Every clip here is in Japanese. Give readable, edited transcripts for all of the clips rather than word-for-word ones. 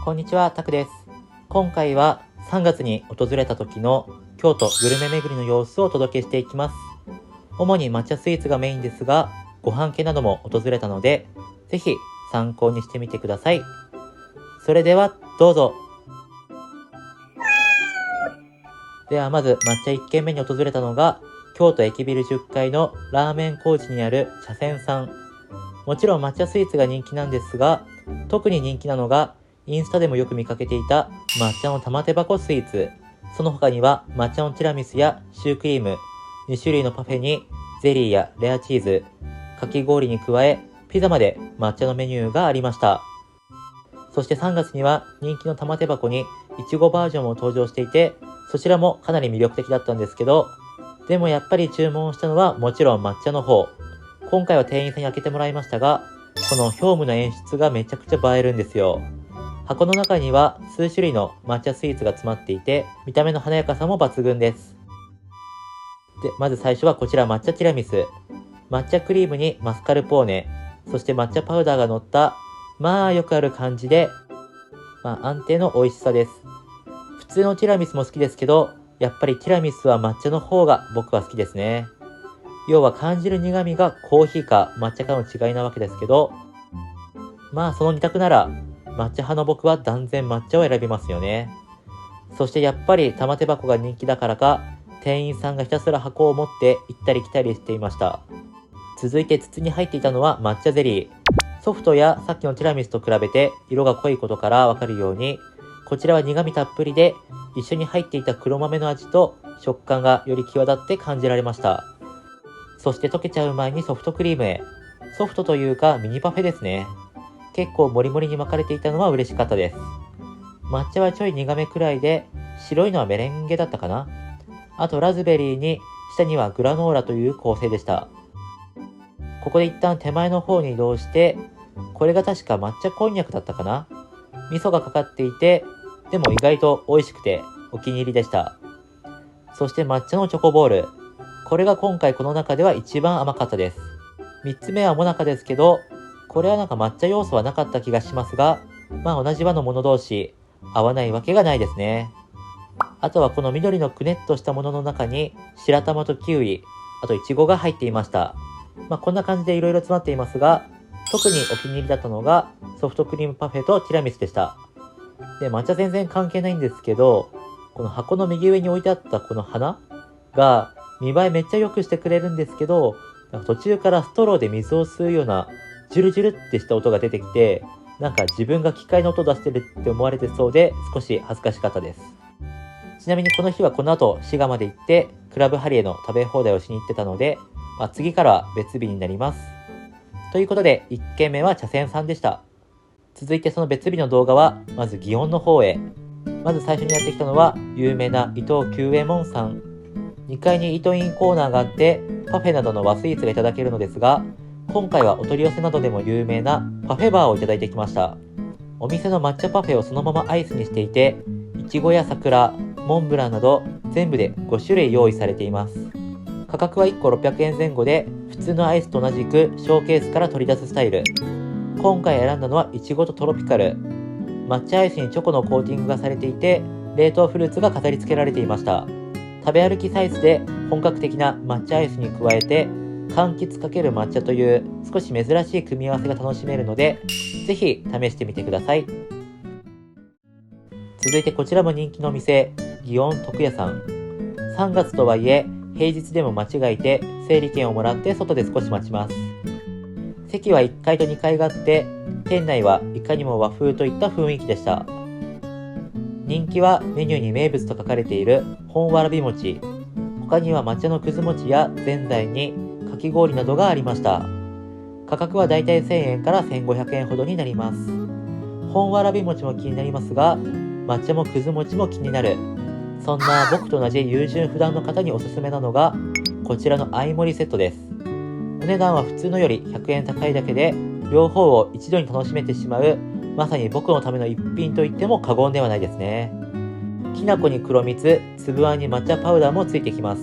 こんにちは、タクです。今回は3月に訪れた時の京都グルメ巡りの様子をお届けしていきます。主に抹茶スイーツがメインですが、ご飯系なども訪れたので、ぜひ参考にしてみてください。それではどうぞ。ではまず抹茶1軒目に訪れたのが、京都駅ビル10階のラーメンコーチにある茶仙さん。もちろん抹茶スイーツが人気なんですが、特に人気なのがインスタでもよく見かけていた抹茶の玉手箱スイーツ。その他には抹茶のティラミスやシュークリーム、2種類のパフェにゼリーやレアチーズ、かき氷に加えピザまで抹茶のメニューがありました。そして3月には人気の玉手箱にいちごバージョンも登場していて、そちらもかなり魅力的だったんですけど、でもやっぱり注文したのはもちろん抹茶の方。今回は店員さんに開けてもらいましたが、この表務の演出がめちゃくちゃ映えるんですよ。箱の中には数種類の抹茶スイーツが詰まっていて、見た目の華やかさも抜群です。で、まず最初はこちら抹茶ティラミス。抹茶クリームにマスカルポーネ、そして抹茶パウダーが乗った、まあよくある感じで、安定の美味しさです。普通のティラミスも好きですけど、やっぱりティラミスは抹茶の方が僕は好きですね。要は感じる苦味がコーヒーか抹茶かの違いなわけですけど、その2択なら抹茶派の僕は断然抹茶を選びますよね。そしてやっぱり玉手箱が人気だからか、店員さんがひたすら箱を持って行ったり来たりしていました。続いて筒に入っていたのは抹茶ゼリー。ソフトやさっきのティラミスと比べて色が濃いことからわかるように、こちらは苦味たっぷりで、一緒に入っていた黒豆の味と食感がより際立って感じられました。そして溶けちゃう前にソフトクリームへ。ソフトというかミニパフェですね。結構モリモリに巻かれていたのは嬉しかったです。抹茶はちょい苦めくらいで、白いのはメレンゲだったかな。あとラズベリーに、下にはグラノーラという構成でした。ここで一旦手前の方に移動して、これが確か抹茶こんにゃくだったかな。味噌がかかっていて、でも意外と美味しくてお気に入りでした。そして抹茶のチョコボール。これが今回この中では一番甘かったです。3つ目はモナカですけど、これは抹茶要素はなかった気がしますが、同じ和のもの同士、合わないわけがないですね。あとはこの緑のくねっとしたものの中に、白玉とキウイ、あとイチゴが入っていました。こんな感じで色々詰まっていますが、特にお気に入りだったのが、ソフトクリームパフェとティラミスでした。で、抹茶全然関係ないんですけど、この箱の右上に置いてあったこの花が、見栄えめっちゃ良くしてくれるんですけど、途中からストローで水を吸うような、ジュルジュルってした音が出てきて、自分が機械の音出してるって思われてそうで少し恥ずかしかったです。ちなみにこの日はこの後滋賀まで行ってクラブハリエの食べ放題をしに行ってたので、次からは別日になります。ということで1軒目は茶仙さんでした。続いてその別日の動画はまず祇園の方へ。まず最初にやってきたのは有名な伊藤久右衛門さん。2階にイートインコーナーがあってパフェなどの和スイーツがいただけるのですが、今回はお取り寄せなどでも有名なパフェバーをいただいてきました。お店の抹茶パフェをそのままアイスにしていて、いちごや桜、モンブランなど全部で5種類用意されています。価格は1個600円前後で、普通のアイスと同じくショーケースから取り出すスタイル。今回選んだのはいちごとトロピカル。抹茶アイスにチョコのコーティングがされていて、冷凍フルーツが飾り付けられていました。食べ歩きサイズで本格的な抹茶アイスに加えて、柑橘×抹茶という少し珍しい組み合わせが楽しめるので、ぜひ試してみてください。続いてこちらも人気のお店、祇園徳屋さん。3月とはいえ、平日でも間違えて整理券をもらって外で少し待ちます。席は1階と2階があって、店内はいかにも和風といった雰囲気でした。人気はメニューに名物と書かれている本わらび餅。他には抹茶のくず餅やぜんざいにかき氷などがありました。価格はだいたい1000円から1500円ほどになります。本わらび餅も気になりますが、抹茶もくず餅も気になる。そんな僕と同じ優柔不断の方におすすめなのが、こちらの相盛りセットです。お値段は普通のより100円高いだけで、両方を一度に楽しめてしまう、まさに僕のための一品と言っても過言ではないですね。きな粉に黒蜜、粒あんに抹茶パウダーもついてきます。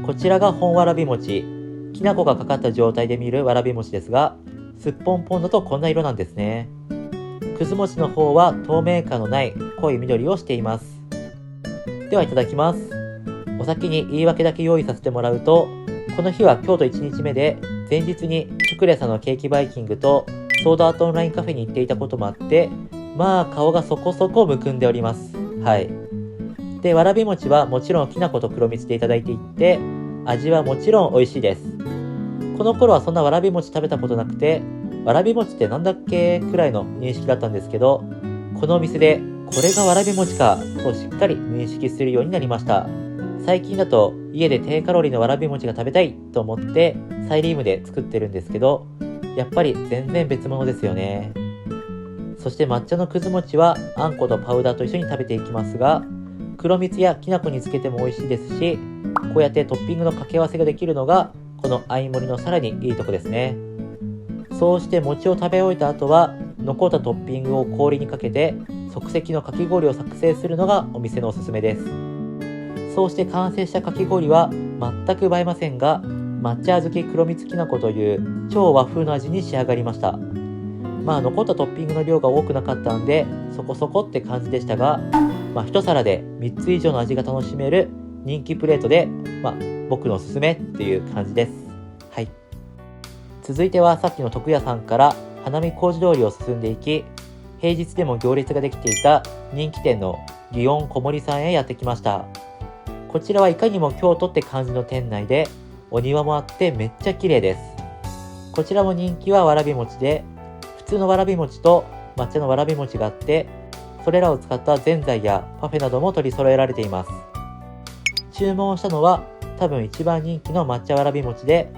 こちらが本わらび餅。きな粉がかかった状態で見るわらび餅ですが、すっぽんぽんだとこんな色なんですね。くず餅の方は透明感のない濃い緑をしています。ではいただきます。お先に言い訳だけ用意させてもらうと、この日は京都1日目で、前日にシュクレさんのケーキバイキングとソードアートオンラインカフェに行っていたこともあって、まあ顔がそこそこむくんでおります。はい。で、わらび餅はもちろんきな粉と黒蜜でいただいていって、味はもちろん美味しいです。この頃はそんなわらび餅食べたことなくて、わらび餅ってなんだっけくらいの認識だったんですけど、このお店でこれがわらび餅かとしっかり認識するようになりました。最近だと家で低カロリーのわらび餅が食べたいと思ってサイリウムで作ってるんですけど、やっぱり全然別物ですよね。そして抹茶のくず餅はあんことパウダーと一緒に食べていきますが、黒蜜やきな粉につけても美味しいですし、こうやってトッピングの掛け合わせができるのがこの相盛りのさらにいいとこですね。そうして餅を食べ終えた後は残ったトッピングを氷にかけて即席のかき氷を作成するのがお店のおすすめです。そうして完成したかき氷は全く映えませんが、抹茶小豆黒蜜きな粉という超和風の味に仕上がりました。まあ残ったトッピングの量が多くなかったんでそこそこって感じでしたが、一皿で3つ以上の味が楽しめる人気プレートで、僕のおすすめっていう感じです。はい。続いてはさっきの徳屋さんから花見小路通りを進んでいき、平日でも行列ができていた人気店の祇園小森さんへやってきました。こちらはいかにも京都って感じの店内で、お庭もあってめっちゃ綺麗です。こちらも人気はわらび餅で、普通のわらび餅と抹茶のわらび餅があって、それらを使ったぜんざいやパフェなども取り揃えられています。注文したのは多分一番人気の抹茶わらび餅で、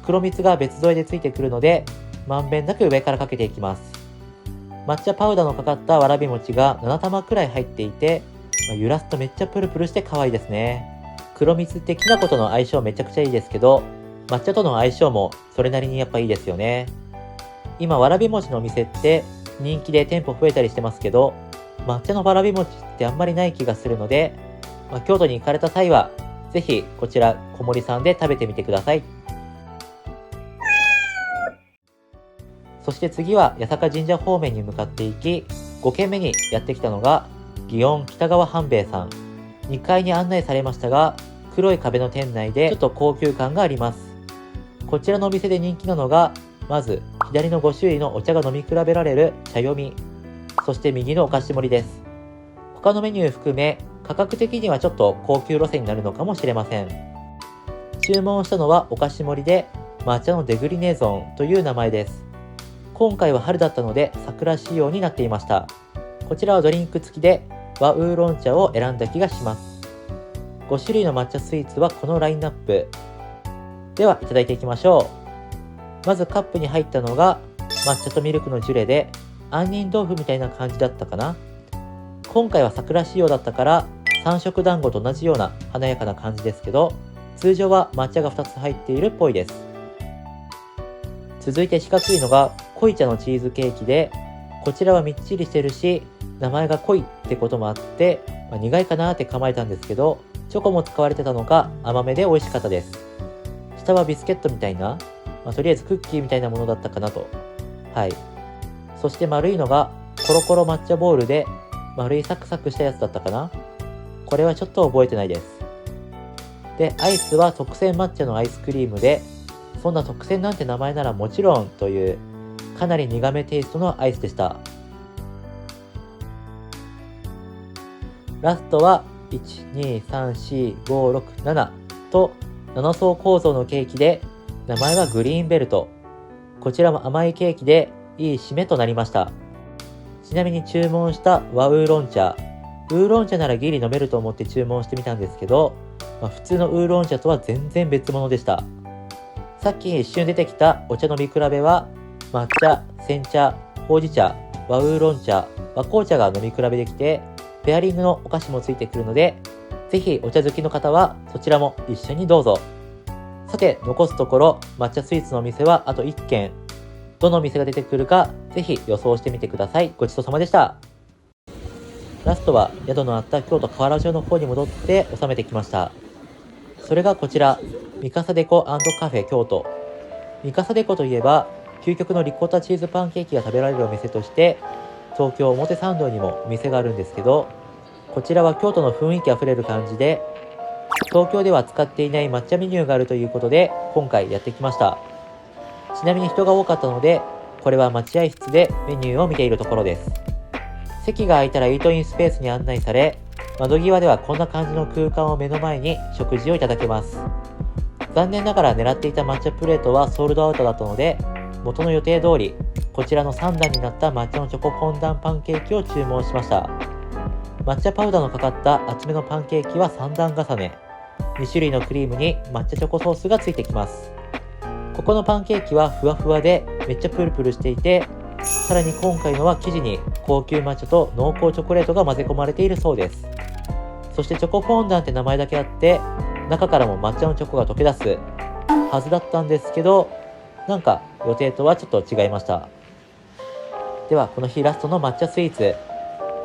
黒蜜が別添えでついてくるので、まんべんなく上からかけていきます。抹茶パウダーのかかったわらび餅が7玉くらい入っていて、揺らすとめっちゃプルプルして可愛いですね。黒蜜ってきな粉との相性めちゃくちゃいいですけど、抹茶との相性もそれなりにやっぱいいですよね。今わらび餅のお店って人気で店舗増えたりしてますけど、抹茶のわらび餅ってあんまりない気がするので、京都に行かれた際はぜひこちら小森さんで食べてみてください。そして次は八坂神社方面に向かっていき、5軒目にやってきたのが祇園北川半兵衛さん。2階に案内されましたが、黒い壁の店内でちょっと高級感があります。こちらのお店で人気なのが、まず左の5種類のお茶が飲み比べられる茶読み、そして右のお菓子盛りです。他のメニュー含め価格的にはちょっと高級路線になるのかもしれません。注文したのはお菓子盛りで抹茶のデグリネゾンという名前です。今回は春だったので桜仕様になっていました。こちらはドリンク付きで和ウーロン茶を選んだ気がします。5種類の抹茶スイーツはこのラインナップ。ではいただいていきましょう。まずカップに入ったのが抹茶とミルクのジュレで杏仁豆腐みたいな感じだったかな。今回は桜仕様だったから三色団子と同じような華やかな感じですけど、通常は抹茶が2つ入っているっぽいです。続いて四角いのが濃茶のチーズケーキで、こちらはみっちりしてるし名前が濃いってこともあって、苦いかなって構えたんですけど、チョコも使われてたのか甘めで美味しかったです。下はビスケットみたいな、とりあえずクッキーみたいなものだったかなと。はい。そして丸いのがコロコロ抹茶ボールで、丸いサクサクしたやつだったかな。これはちょっと覚えてないです。で、アイスは特選抹茶のアイスクリームで、そんな特選なんて名前ならもちろんというかなり苦めテイストのアイスでした。ラストは1、2、3、4、5、6、7と7層構造のケーキで、名前はグリーンベルト。こちらも甘いケーキでいい締めとなりました。ちなみに注文した和ウーロン茶。ウーロン茶ならギリ飲めると思って注文してみたんですけど、普通のウーロン茶とは全然別物でした。さっき一瞬出てきたお茶飲み比べは、抹茶、煎茶、ほうじ茶、和ウーロン茶、和紅茶が飲み比べできて、ペアリングのお菓子もついてくるので、ぜひお茶好きの方はそちらも一緒にどうぞ。さて、残すところ抹茶スイーツのお店はあと1軒。どの店が出てくるかぜひ予想してみてください。ごちそうさまでした。ラストは宿のあった京都河原町の方に戻って収めてきました。それがこちら、ミカサデコ&カフェ京都。ミカサデコといえば究極のリコッタチーズパンケーキが食べられるお店として東京表参道にもお店があるんですけど、こちらは京都の雰囲気あふれる感じで、東京では使っていない抹茶メニューがあるということで今回やってきました。ちなみに人が多かったので、これは待合室でメニューを見ているところです。席が空いたらイートインスペースに案内され、窓際ではこんな感じの空間を目の前に食事をいただけます。残念ながら狙っていた抹茶プレートはソールドアウトだったので、元の予定通りこちらの3段になった抹茶のチョコフォンダンパンケーキを注文しました。抹茶パウダーのかかった厚めのパンケーキは3段重ね、2種類のクリームに抹茶チョコソースがついてきます。ここのパンケーキはふわふわでめっちゃプルプルしていて、さらに今回のは生地に高級抹茶と濃厚チョコレートが混ぜ込まれているそうです。そしてチョコフォンダンって名前だけあって、中からも抹茶のチョコが溶け出すはずだったんですけど、なんか予定とはちょっと違いました。ではこの日ラストの抹茶スイーツ、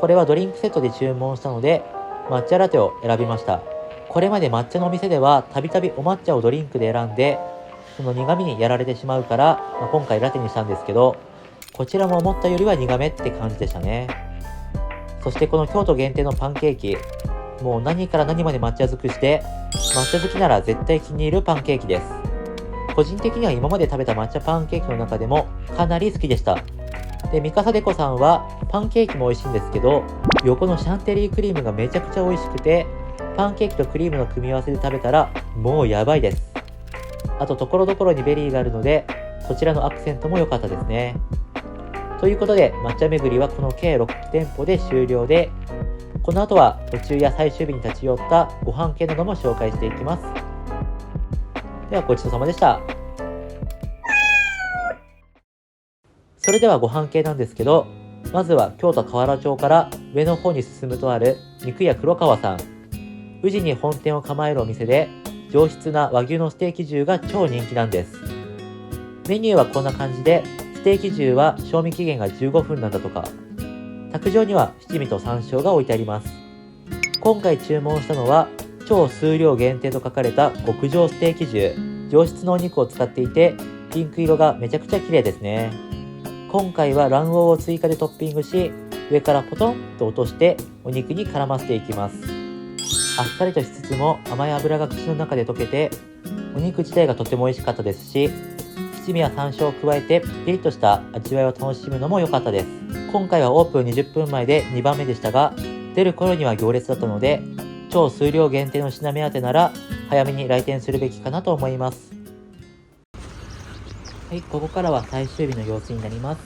これはドリンクセットで注文したので抹茶ラテを選びました。これまで抹茶のお店ではたびたびお抹茶をドリンクで選んで、その苦味にやられてしまうから、今回ラテにしたんですけど、こちらも思ったよりは苦めって感じでしたね。そしてこの京都限定のパンケーキ、もう何から何まで抹茶尽くして、抹茶好きなら絶対気に入るパンケーキです。個人的には今まで食べた抹茶パンケーキの中でもかなり好きでした。で、三笠デコさんはパンケーキも美味しいんですけど、横のシャンテリークリームがめちゃくちゃ美味しくて、パンケーキとクリームの組み合わせで食べたらもうやばいです。あと所々にベリーがあるので、そちらのアクセントも良かったですね。ということで抹茶巡りはこの計6店舗で終了で、この後は途中や最終日に立ち寄ったご飯系なども紹介していきます。ではごちそうさまでした。それではご飯系なんですけど、まずは京都河原町から上の方に進むとある肉屋黒川さん。宇治に本店を構えるお店で、上質な和牛のステーキ重が超人気なんです。メニューはこんな感じで、ステーキ重は賞味期限が15分なんだとか。卓上には七味と山椒が置いてあります。今回注文したのは超数量限定と書かれた極上ステーキ重。上質のお肉を使っていて、ピンク色がめちゃくちゃ綺麗ですね。今回は卵黄を追加でトッピングし、上からポトンと落としてお肉に絡ませていきます。あっさりとしつつも甘い油が口の中で溶けて、お肉自体がとても美味しかったですし、七味や山椒を加えてピリッとした味わいを楽しむのも良かったです。今回はオープン20分前で2番目でしたが、出る頃には行列だったので、超数量限定の品目当てなら早めに来店するべきかなと思います。はい、ここからは最終日の様子になります。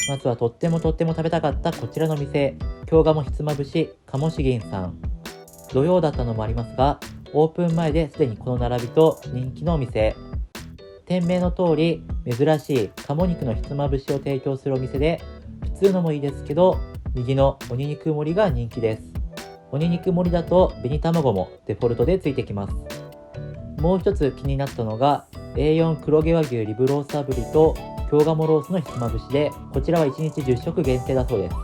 まずはとっても食べたかったこちらの店、京鴨ひつまぶし鴨し銀さん。土曜だったのもありますが、オープン前ですでにこの並びと人気のお店。店名の通り珍しい鴨肉のひつまぶしを提供するお店で、普通のもいいですけど右の鬼肉盛りが人気です。鬼肉盛りだと紅卵もデフォルトでついてきます。もう一つ気になったのが A4 黒毛和牛リブロース炙りと京鴨ロースのひつまぶしで、こちらは1日10食限定だそうです。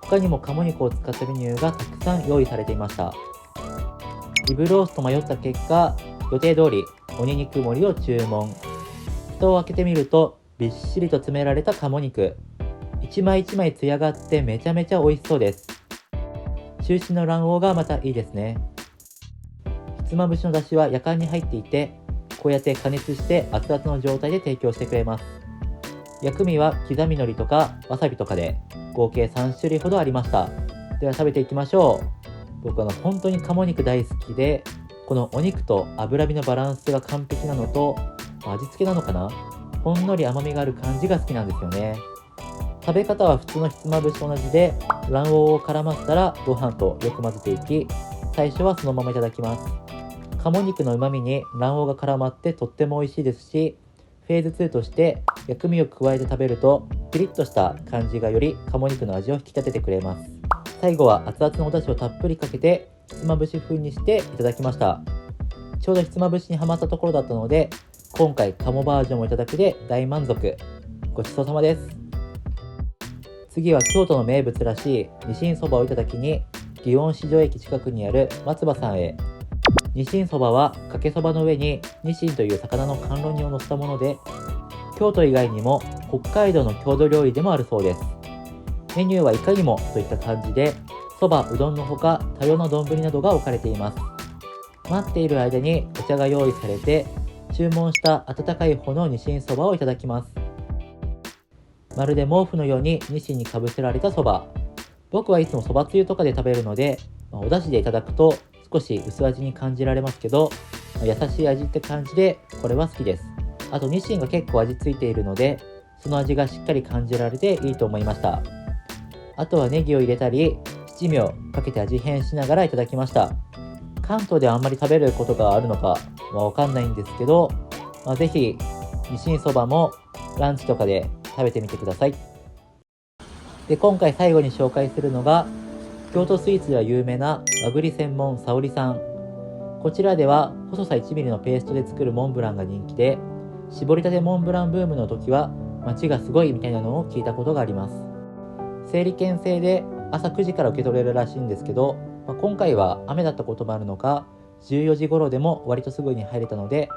他にも鴨肉を使ったメニューがたくさん用意されていました。リブロースと迷った結果、予定通り鬼肉盛りを注文。蓋を開けてみるとびっしりと詰められた鴨肉、一枚一枚ツヤがあってめちゃめちゃ美味しそうです。中心の卵黄がまたいいですね。ひつまぶしの出汁はやかんに入っていて、こうやって加熱して熱々の状態で提供してくれます。薬味は刻み海苔とかわさびとかで合計3種類ほどありました。では食べていきましょう。僕は本当に鴨肉大好きで、このお肉と脂身のバランスが完璧なのと、味付けなのかな、ほんのり甘みがある感じが好きなんですよね。食べ方は普通のひつまぶしと同じで、卵黄を絡ませたらご飯とよく混ぜていき、最初はそのままいただきます。鴨肉の旨味に卵黄が絡まってとっても美味しいですし、フェーズ2として薬味を加えて食べるとピリッとした感じがより鴨肉の味を引き立ててくれます。最後は熱々のお出汁をたっぷりかけてひつまぶし風にしていただきました。ちょうどひつまぶしにハマったところだったので、今回鴨バージョンをいただくで大満足。ごちそうさまです。次は京都の名物らしいニシンそばをいただきに、祇園四条駅近くにある松葉さんへ。ニシンそばはかけそばの上にニシンという魚の甘露煮を乗せたもので、京都以外にも北海道の郷土料理でもあるそうです。メニューはいかにもといった感じで、そば、うどんのほか多様な丼などが置かれています。待っている間にお茶が用意されて、注文した温かい方のニシンそばをいただきます。まるで毛布のようにニシンにかぶせられたそば。僕はいつもそばつゆとかで食べるので、お出汁でいただくと少し薄味に感じられますけど、優しい味って感じでこれは好きです。あとニシンが結構味ついているので、その味がしっかり感じられていいと思いました。あとはネギを入れたり七味をかけて味変しながらいただきました。関東ではあんまり食べることがあるのかわかんないんですけど、ぜひニシンそばもランチとかで食べてみてください。で、今回最後に紹介するのが京都スイーツでは有名な和栗専門沙織さん。こちらでは細さ 1mm のペーストで作るモンブランが人気で、絞りたてモンブランブームの時は街がすごいみたいなのを聞いたことがあります。整理券制で朝9時から受け取れるらしいんですけど、今回は雨だったこともあるのか14時頃でも割とすぐに入れたので、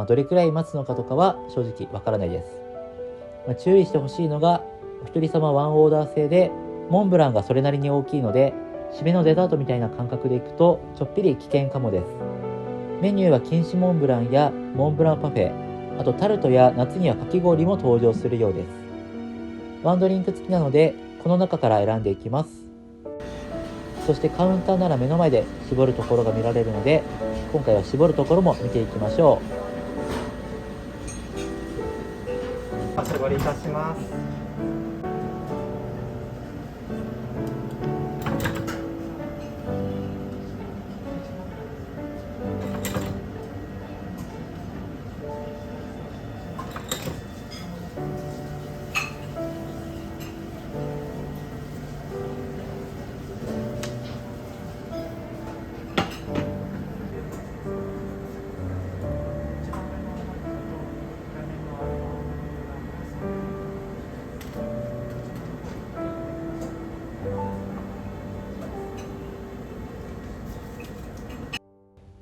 どれくらい待つのかとかは正直わからないです。注意してほしいのがお一人様ワンオーダー制で、モンブランがそれなりに大きいので締めのデザートみたいな感覚でいくとちょっぴり危険かもです。メニューは錦糸モンブランやモンブランパフェ、あとタルトや夏にはかき氷も登場するようです。ワンドリンク付きなのでこの中から選んでいきます。そしてカウンターなら目の前で絞るところが見られるので、今回は絞るところも見ていきましょお絞りいたします。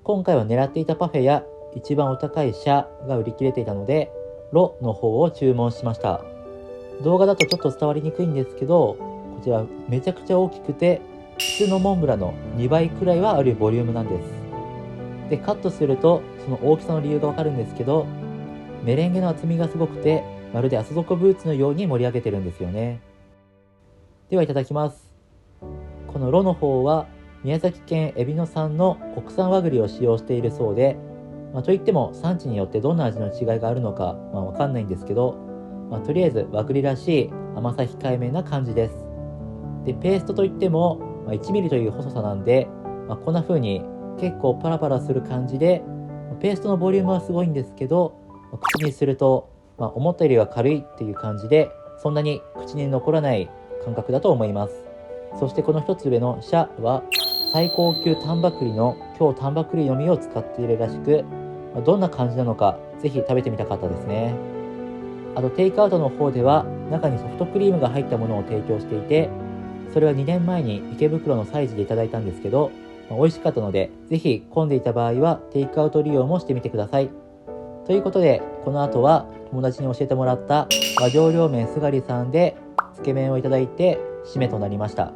今回は狙っていたパフェや一番お高いシャが売り切れていたので、ロの方を注文しました。動画だとちょっと伝わりにくいんですけど、こちらめちゃくちゃ大きくて、普通のモンブランの2倍くらいはあるボリュームなんです。で、カットするとその大きさの理由がわかるんですけど、メレンゲの厚みがすごくて、まるで厚底ブーツのように盛り上げてるんですよね。ではいただきます。このロの方は宮崎県えびの産の国産和栗を使用しているそうで、といっても産地によってどんな味の違いがあるのかわかんないんですけど、とりあえず和栗らしい甘さ控えめな感じです。で、ペーストといっても、1ミリという細さなんで、こんな風に結構パラパラする感じで、ペーストのボリュームはすごいんですけど、口にすると、思ったよりは軽いっていう感じで、そんなに口に残らない感覚だと思います。そしてこの一つ上のシャは最高級丹波栗の京丹波栗の実を使っているらしく、どんな感じなのかぜひ食べてみたかったですね。あとテイクアウトの方では中にソフトクリームが入ったものを提供していて、それは2年前に池袋の催事でいただいたんですけど、美味しかったのでぜひ混んでいた場合はテイクアウト利用もしてみてください。ということで、この後は友達に教えてもらった和上涼麺すがりさんでつけ麺をいただいて締めとなりました。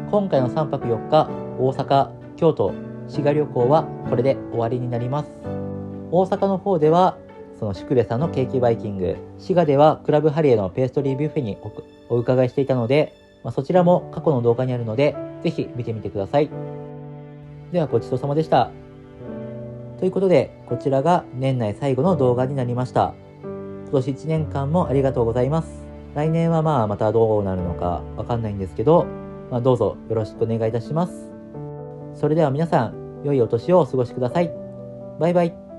今回の3泊4日大阪、京都、滋賀旅行はこれで終わりになります。大阪の方ではそのシュクレさんのケーキバイキング、滋賀ではクラブハリエのペーストリービュッフェにお伺いしていたので、そちらも過去の動画にあるのでぜひ見てみてください。ではごちそうさまでした。ということで、こちらが年内最後の動画になりました。今年1年間もありがとうございます。来年はまたどうなるのかわかんないんですけど、どうぞよろしくお願いいたします。それでは皆さん、良いお年をお過ごしください。バイバイ。